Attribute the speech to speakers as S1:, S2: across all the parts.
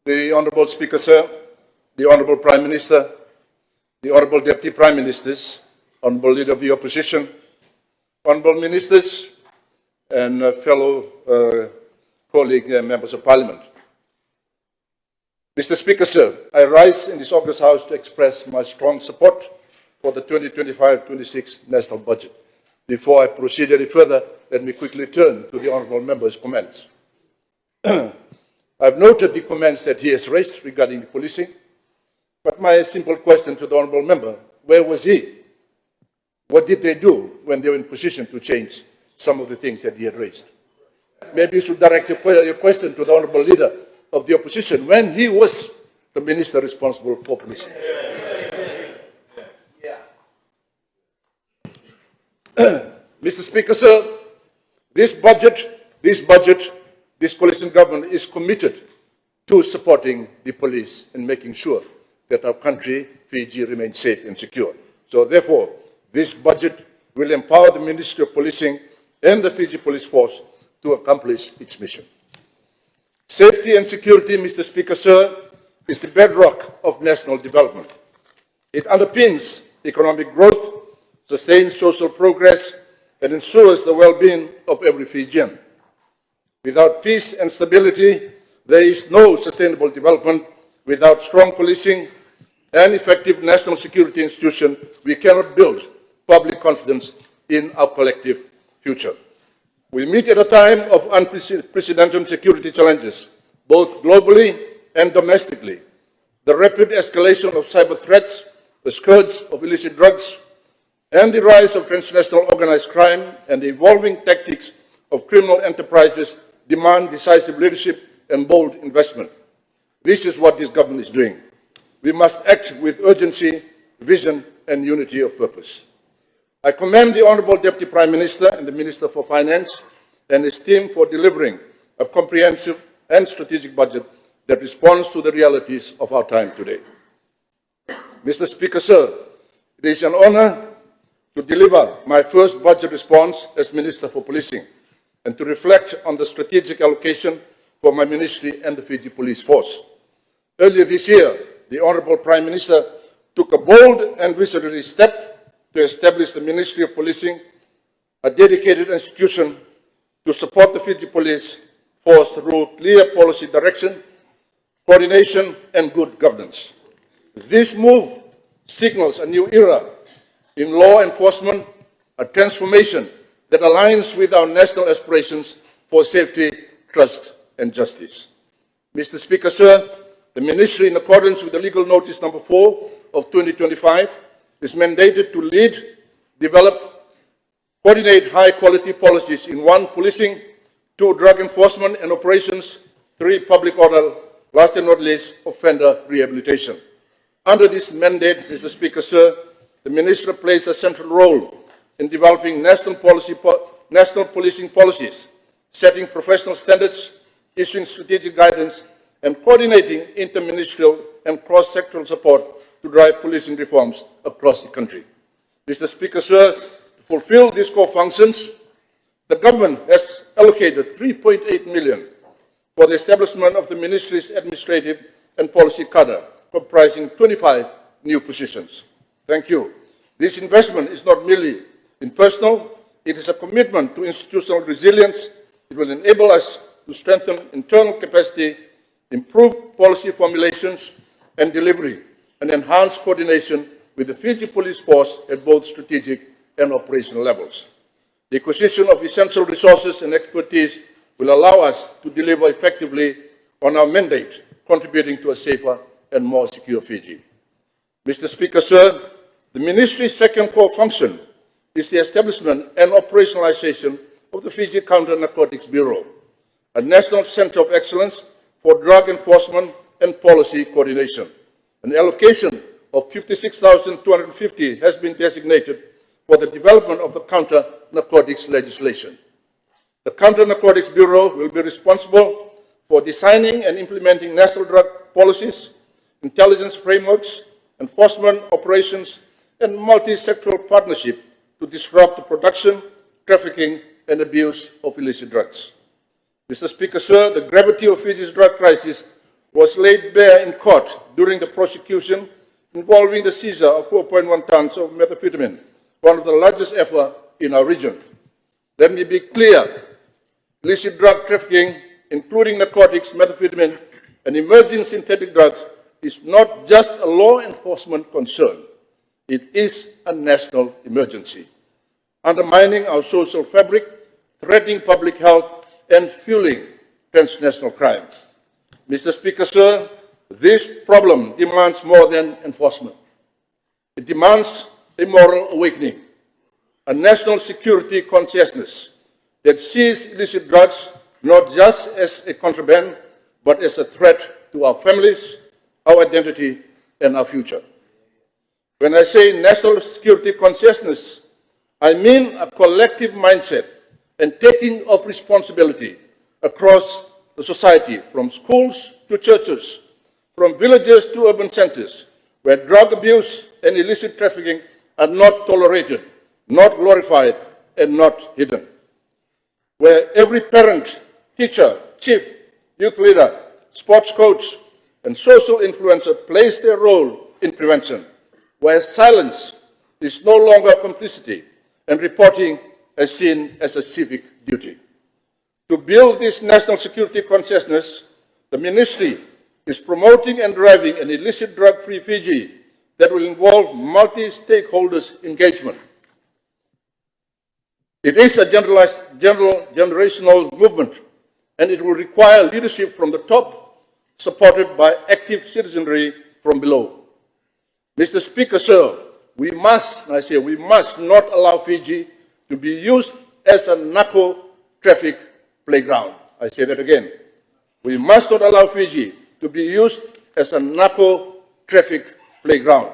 S1: The Honourable Speaker, sir, the Honourable Prime Minister, the Honourable Deputy Prime Ministers, Honourable Leader of the Opposition, Honourable Ministers, and fellow colleague members of Parliament. Mr. Speaker, sir, I rise in this August House to express my strong support for the 2025-26 national budget. Before I proceed any further, let me quickly turn to the Honourable Member's comments. I've noted the comments that he has raised regarding the policing, but my simple question to the Honourable Member, where was he? What did they do when they were in position to change some of the things that he had raised? Maybe you should direct your question to the Honourable Leader of the Opposition when he was the Minister responsible for policing. Mr. Speaker, sir, this coalition government is committed to supporting the police and making sure that our country, Fiji, remains safe and secure. So therefore, this budget will empower the Ministry of Policing and the Fiji Police Force to accomplish its mission. Safety and security, Mr. Speaker, sir, is the bedrock of national development. It underpins economic growth, sustains social progress, and ensures the well-being of every Fijian. Without peace and stability, there is no sustainable development. Without strong policing and effective national security institutions, we cannot build public confidence in our collective future. We meet at a time of unprecedented security challenges, both globally and domestically. The rapid escalation of cyber threats, the scourge of illicit drugs, and the rise of transnational organized crime and the evolving tactics of criminal enterprises demand decisive leadership and bold investment. This is what this government is doing. We must act with urgency, vision, and unity of purpose. I commend the Honourable Deputy Prime Minister and the Minister for Finance and his team for delivering a comprehensive and strategic budget that responds to the realities of our time today. Mr. Speaker, sir, it is an honour to deliver my first budget response as Minister for Policing and to reflect on the strategic allocation for my ministry and the Fiji Police Force. Earlier this year, the Honourable Prime Minister took a bold and visionary step to establish the Ministry of Policing, a dedicated institution to support the Fiji Police Force through clear policy direction, coordination, and good governance. This move signals a new era in law enforcement, a transformation that aligns with our national aspirations for safety, trust, and justice. Mr. Speaker, sir, the Ministry, in accordance with the Legal Notice number 4 of 2025, is mandated to lead, develop, coordinate high-quality policies in 1. Policing, 2. Drug enforcement and operations, 3. Public order, last and not least, offender rehabilitation. Under this mandate, Mr. Speaker, sir, the Ministry plays a central role in developing national policing policies, setting professional standards, issuing strategic guidance, and coordinating interministerial and cross-sectoral support to drive policing reforms across the country. Mr. Speaker, sir, to fulfill these core functions, the government has allocated $3.8 million for the establishment of the Ministry's administrative and policy cadre, comprising 25 new positions. Thank you. This investment is not merely impersonal, it is a commitment to institutional resilience. It will enable us to strengthen internal capacity, improve policy formulations and delivery, and enhance coordination with the Fiji Police Force at both strategic and operational levels. The acquisition of essential resources and expertise will allow us to deliver effectively on our mandate, contributing to a safer and more secure Fiji. Mr. Speaker, sir, the Ministry's second core function is the establishment and operationalization of the Fiji Counter-narcotics Bureau, a national center of excellence for drug enforcement and policy coordination. An allocation of $56,250 has been designated for the development of the counter-narcotics legislation. The Counter-narcotics Bureau will be responsible for designing and implementing national drug policies, intelligence frameworks, enforcement operations, and multi-sectoral partnership to disrupt the production, trafficking, and abuse of illicit drugs. Mr. Speaker, sir, the gravity of Fiji's drug crisis was laid bare in court during the prosecution involving the seizure of 4.1 tons of methamphetamine, one of the largest ever in our region. Let me be clear, illicit drug trafficking, including narcotics, methamphetamine, and emerging synthetic drugs, is not just a law enforcement concern. It is a national emergency, undermining our social fabric, threatening public health, and fueling transnational crime. Mr. Speaker, sir, this problem demands more than enforcement. It demands a moral awakening, a national security consciousness that sees illicit drugs not just as a contraband, but as a threat to our families, our identity, and our future. When I say national security consciousness, I mean a collective mindset and taking of responsibility across the society, from schools to churches, from villages to urban centers, where drug abuse and illicit trafficking are not tolerated, not glorified, and not hidden. Where every parent, teacher, chief, youth leader, sports coach, and social influencer plays their role in prevention, where silence is no longer complicity and reporting is seen as a civic duty. To build this national security consciousness, the Ministry is promoting and driving an illicit drug-free Fiji that will involve multi-stakeholders engagement. It is a generational movement, and it will require leadership from the top, supported by active citizenry from below. Mr. Speaker, sir, we must not allow Fiji to be used as a narco-traffic playground. I say that again. We must not allow Fiji to be used as a narco-traffic playground.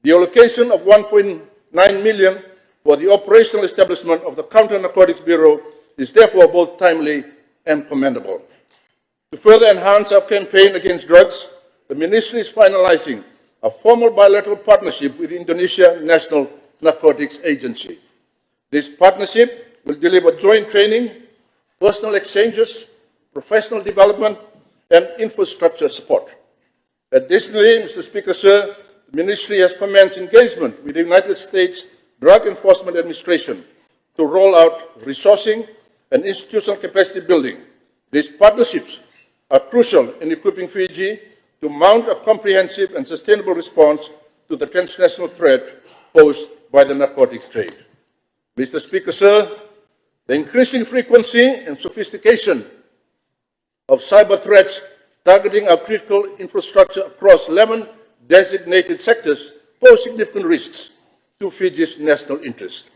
S1: The allocation of 1.9 million for the operational establishment of the Counter-narcotics Bureau is therefore both timely and commendable. To further enhance our campaign against drugs, the Ministry is finalizing a formal bilateral partnership with the Indonesia National Narcotics Agency. This partnership will deliver joint training, personal exchanges, professional development, and infrastructure support. Additionally, Mr. Speaker, sir, the Ministry has commenced engagement with the United States Drug Enforcement Administration to roll out resourcing and institutional capacity building. These partnerships are crucial in equipping Fiji to mount a comprehensive and sustainable response to the transnational threat posed by the narcotics trade. Mr. Speaker, sir, the increasing frequency and sophistication of cyber threats targeting our critical infrastructure across 11 designated sectors pose significant risks to Fiji's national interest.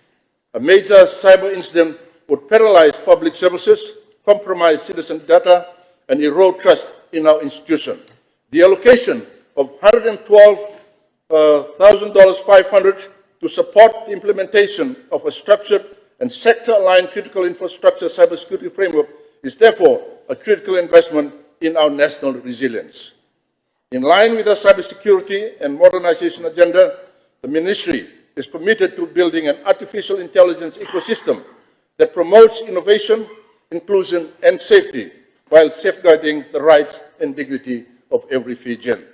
S1: A major cyber incident would paralyze public services, compromise citizen data, and erode trust in our institution. The allocation of $112,500 to support the implementation of a structured and sector-aligned critical infrastructure cybersecurity framework is therefore a critical investment in our national resilience. In line with our cybersecurity and modernization agenda, the Ministry is committed to building an artificial intelligence ecosystem that promotes innovation, inclusion, and safety while safeguarding the rights and dignity of every Fijian.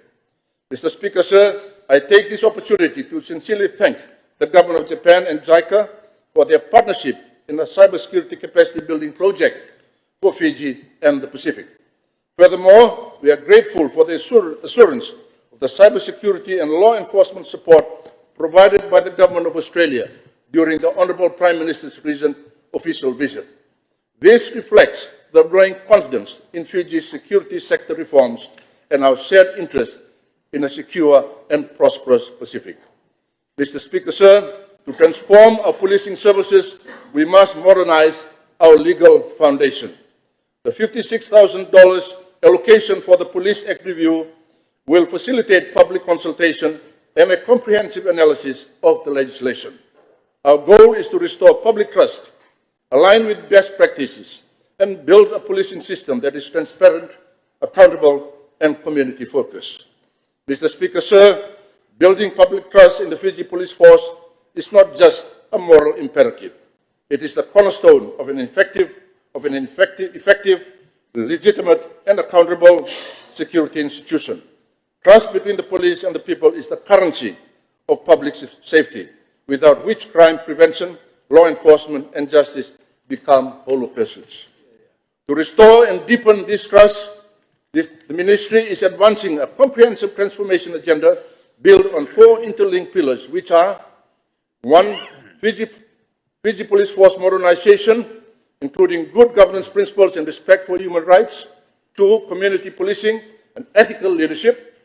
S1: Mr. Speaker, sir, I take this opportunity to sincerely thank the Government of Japan and JICA for their partnership in a cybersecurity capacity building project for Fiji and the Pacific. Furthermore, we are grateful for the assurance of the cybersecurity and law enforcement support provided by the Government of Australia during the Honourable Prime Minister's recent official visit. This reflects the growing confidence in Fiji's security sector reforms and our shared interest in a secure and prosperous Pacific. Mr. Speaker, sir, to transform our policing services, we must modernize our legal foundation. The $56,000 allocation for the Police Act review will facilitate public consultation and a comprehensive analysis of the legislation. Our goal is to restore public trust, align with best practices, and build a policing system that is transparent, accountable, and community-focused. Mr. Speaker, sir, building public trust in the Fiji Police Force is not just a moral imperative. It is the cornerstone of an effective, legitimate and accountable security institution. Trust between the police and the people is the currency of public safety, without which crime prevention, law enforcement, and justice become hollow pursuits. To restore and deepen this trust, the Ministry is advancing a comprehensive transformation agenda built on 4 interlinked pillars, which are: 1. Fiji Police Force modernization, including good governance principles and respect for human rights; 2. Community policing and ethical leadership;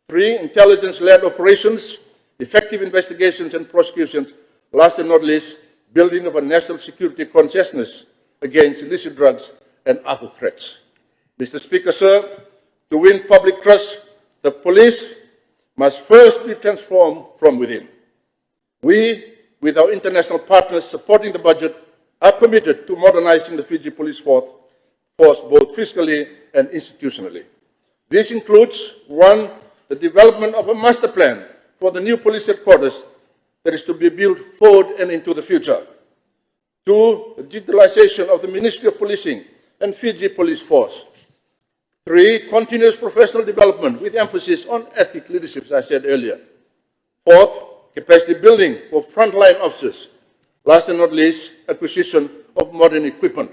S1: 3. Intelligence-led operations, effective investigations and prosecutions; last and not least, building of a national security consciousness against illicit drugs and other threats. Mr. Speaker, sir, to win public trust, the police must first be transformed from within. We, with our international partners supporting the budget, are committed to modernizing the Fiji Police Force both fiscally and institutionally. This includes: 1. The development of a master plan for the new police headquarters that is to be built forward and into the future; 2. The digitalization of the Ministry of Policing and Fiji Police Force; 3. Continuous professional development with emphasis on ethic leadership, as I said earlier; 4. Capacity building for frontline officers; last and not least, acquisition of modern equipment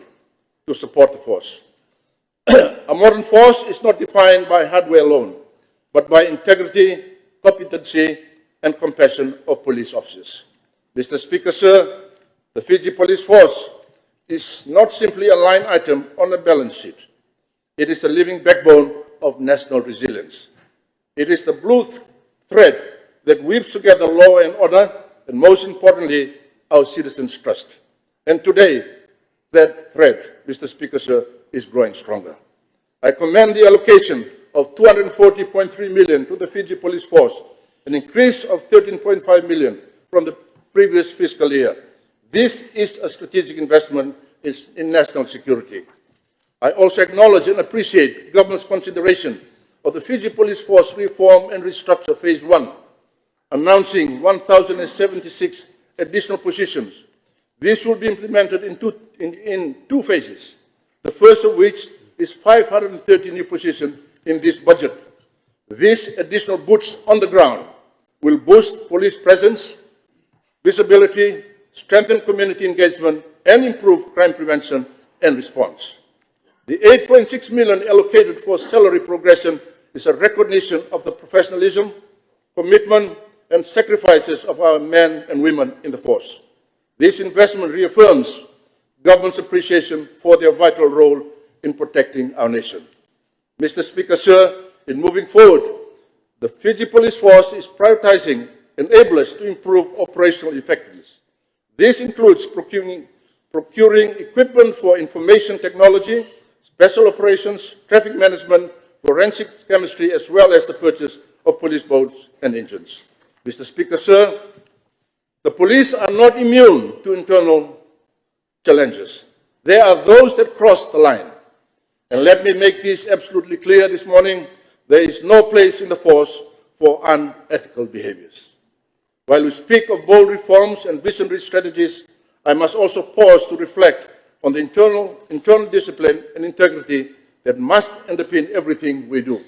S1: to support the force. A modern force is not defined by hardware alone, but by integrity, competency, and compassion of police officers. Mr. Speaker, sir, the Fiji Police Force is not simply a line item on a balance sheet. It is the living backbone of national resilience. It is the blue thread that weaves together law and order, and most importantly, our citizens' trust. And today, that thread, Mr. Speaker, sir, is growing stronger. I commend the allocation of $240.3 million to the Fiji Police Force, an increase of $13.5 million from the previous fiscal year. This is a strategic investment in national security. I also acknowledge and appreciate government's consideration of the Fiji Police Force reform and restructure Phase 1, announcing 1,076 additional positions. This will be implemented in two phases, the first of which is 530 new positions in this budget. These additional boots on the ground will boost police presence, visibility, strengthen community engagement, and improve crime prevention and response. The $8.6 million allocated for salary progression is a recognition of the professionalism, commitment, and sacrifices of our men and women in the force. This investment reaffirms government's appreciation for their vital role in protecting our nation. Mr. Speaker, sir, in moving forward, the Fiji Police Force is prioritizing enablers to improve operational effectiveness. This includes procuring equipment for information technology, special operations, traffic management, forensic chemistry, as well as the purchase of police boats and engines. Mr. Speaker, sir, the police are not immune to internal challenges. There are those that cross the line. And let me make this absolutely clear this morning: there is no place in the force for unethical behaviors. While we speak of bold reforms and visionary strategies, I must also pause to reflect on the internal discipline and integrity that must underpin everything we do.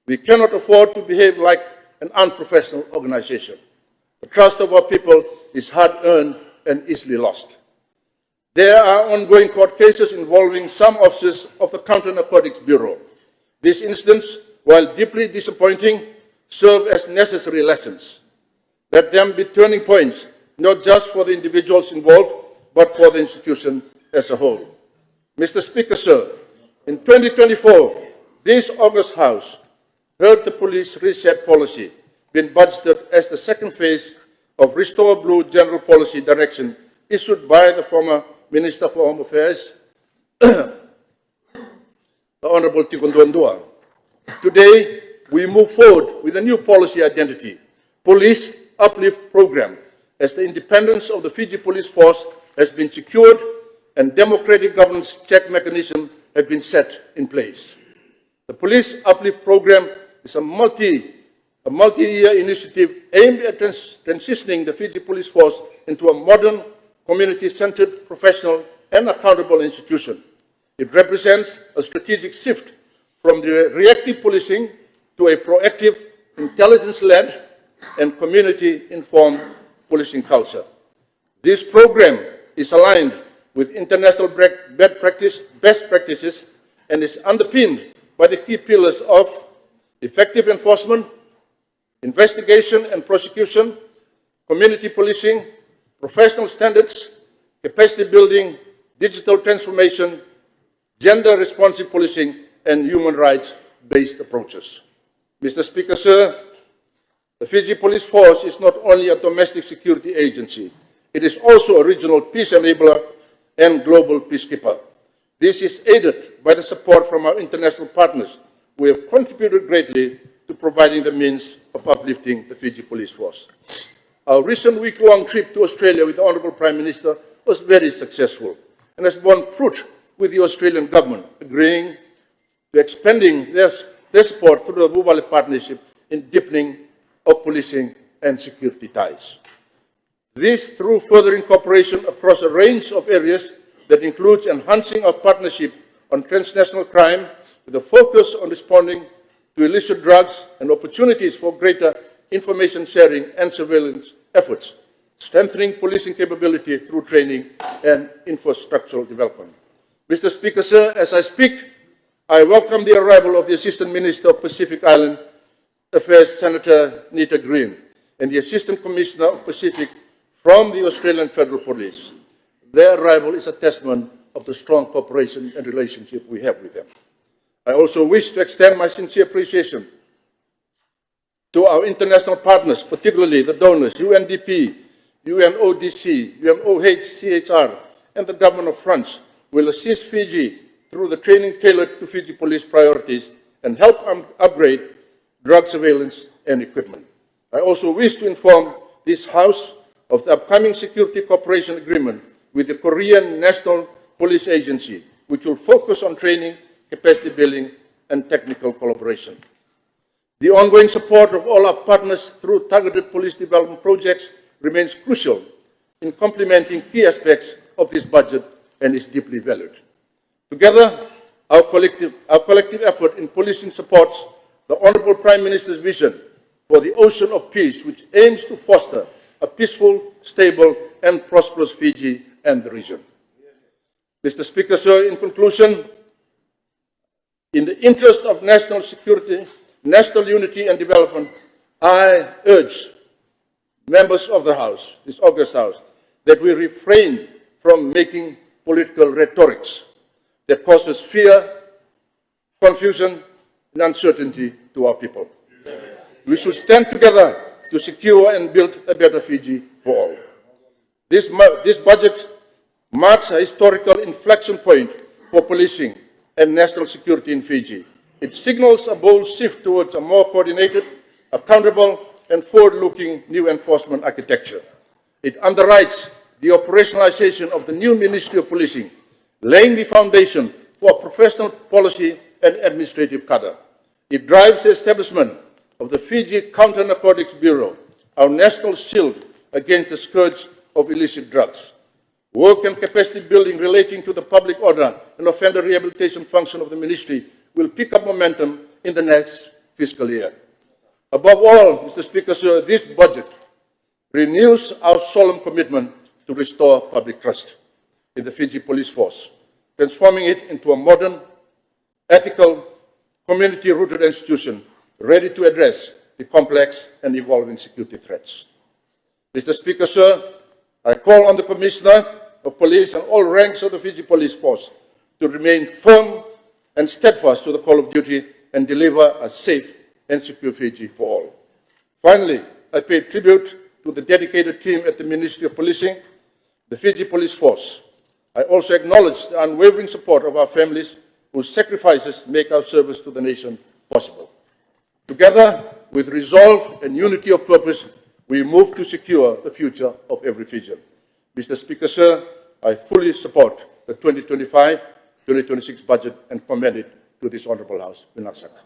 S1: We cannot afford to behave like an unprofessional organization. The trust of our people is hard-earned and easily lost. There are ongoing court cases involving some officers of the Counter-narcotics Bureau. These incidents, while deeply disappointing, serve as necessary lessons. Let them be turning points, not just for the individuals involved, but for the institution as a whole. Mr. Speaker, sir, in 2024, this August House heard the police reset policy being budgeted as the second phase of Restore Blue General Policy Direction issued by the former Minister for Home Affairs, the Honorable Tikondondua. Today, we move forward with a new policy identity, Police Uplift Program, as the independence of the Fiji Police Force has been secured and democratic governance check mechanisms have been set in place. The Police Uplift Program is a multi-year initiative aimed at transitioning the Fiji Police Force into a modern, community-centered, professional, and accountable institution. It represents a strategic shift from the reactive policing to a proactive, intelligence-led, and community-informed policing culture. This program is aligned with international best practices and is underpinned by the key pillars of effective enforcement, investigation and prosecution, community policing, professional standards, capacity building, digital transformation, gender-responsive policing, and human rights-based approaches. Mr. Speaker, sir, the Fiji Police Force is not only a domestic security agency, it is also a regional peace enabler and global peacekeeper. This is aided by the support from our international partners, who have contributed greatly to providing the means of uplifting the Fiji Police Force. Our recent week-long trip to Australia with the Honourable Prime Minister was very successful and has borne fruit, with the Australian government agreeing to expanding their support through the Wubale Partnership in deepening of policing and security ties. This through furthering cooperation across a range of areas that includes enhancing our partnership on transnational crime with a focus on responding to illicit drugs and opportunities for greater information sharing and surveillance efforts, strengthening policing capability through training and infrastructural development. Mr. Speaker, sir, as I speak, I welcome the arrival of the Assistant Minister of Pacific Island Affairs, Senator Nita Green, and the Assistant Commissioner of Pacific from the Australian Federal Police. Their arrival is a testament of the strong cooperation and relationship we have with them. I also wish to extend my sincere appreciation to our international partners, particularly the donors, UNDP, UNODC, UNOHCHR, and the Government of France, will assist Fiji through the training tailored to Fiji police priorities and help upgrade drug surveillance and equipment. I also wish to inform this House of the upcoming security cooperation agreement with the Korean National Police Agency, which will focus on training, capacity building, and technical collaboration. The ongoing support of all our partners through targeted police development projects remains crucial in complementing key aspects of this budget and is deeply valued. Together, our collective effort in policing supports the Honourable Prime Minister's vision for the Ocean of Peace, which aims to foster a peaceful, stable, and prosperous Fiji and the region. Mr. Speaker, sir, in conclusion, in the interest of national security, national unity and development, I urge members of the House, this august House, that we refrain from making political rhetorics that causes fear, confusion, and uncertainty to our people. We should stand together to secure and build a better Fiji for all. This budget marks a historical inflection point for policing and national security in Fiji. It signals a bold shift towards a more coordinated, accountable, and forward-looking new enforcement architecture. It underwrites the operationalization of the new Ministry of Policing, laying the foundation for a professional policy and administrative cadre. It drives the establishment of the Fiji Counter-narcotics Bureau, our national shield against the scourge of illicit drugs. Work and capacity building relating to the public order and offender rehabilitation function of the ministry will pick up momentum in the next fiscal year. Above all, Mr. Speaker, sir, this budget renews our solemn commitment to restore public trust in the Fiji Police Force, transforming it into a modern, ethical, community-rooted institution ready to address the complex and evolving security threats. Mr. Speaker, sir, I call on the Commissioner of Police and all ranks of the Fiji Police Force to remain firm and steadfast to the call of duty and deliver a safe and secure Fiji for all. Finally, I pay tribute to the dedicated team at the Ministry of Policing, the Fiji Police Force. I also acknowledge the unwavering support of our families whose sacrifices make our service to the nation possible. Together, with resolve and unity of purpose, we move to secure the future of every Fijian. Mr. Speaker, sir, I fully support the 2025-2026 budget and commend it to this Honourable House. Vinasaka.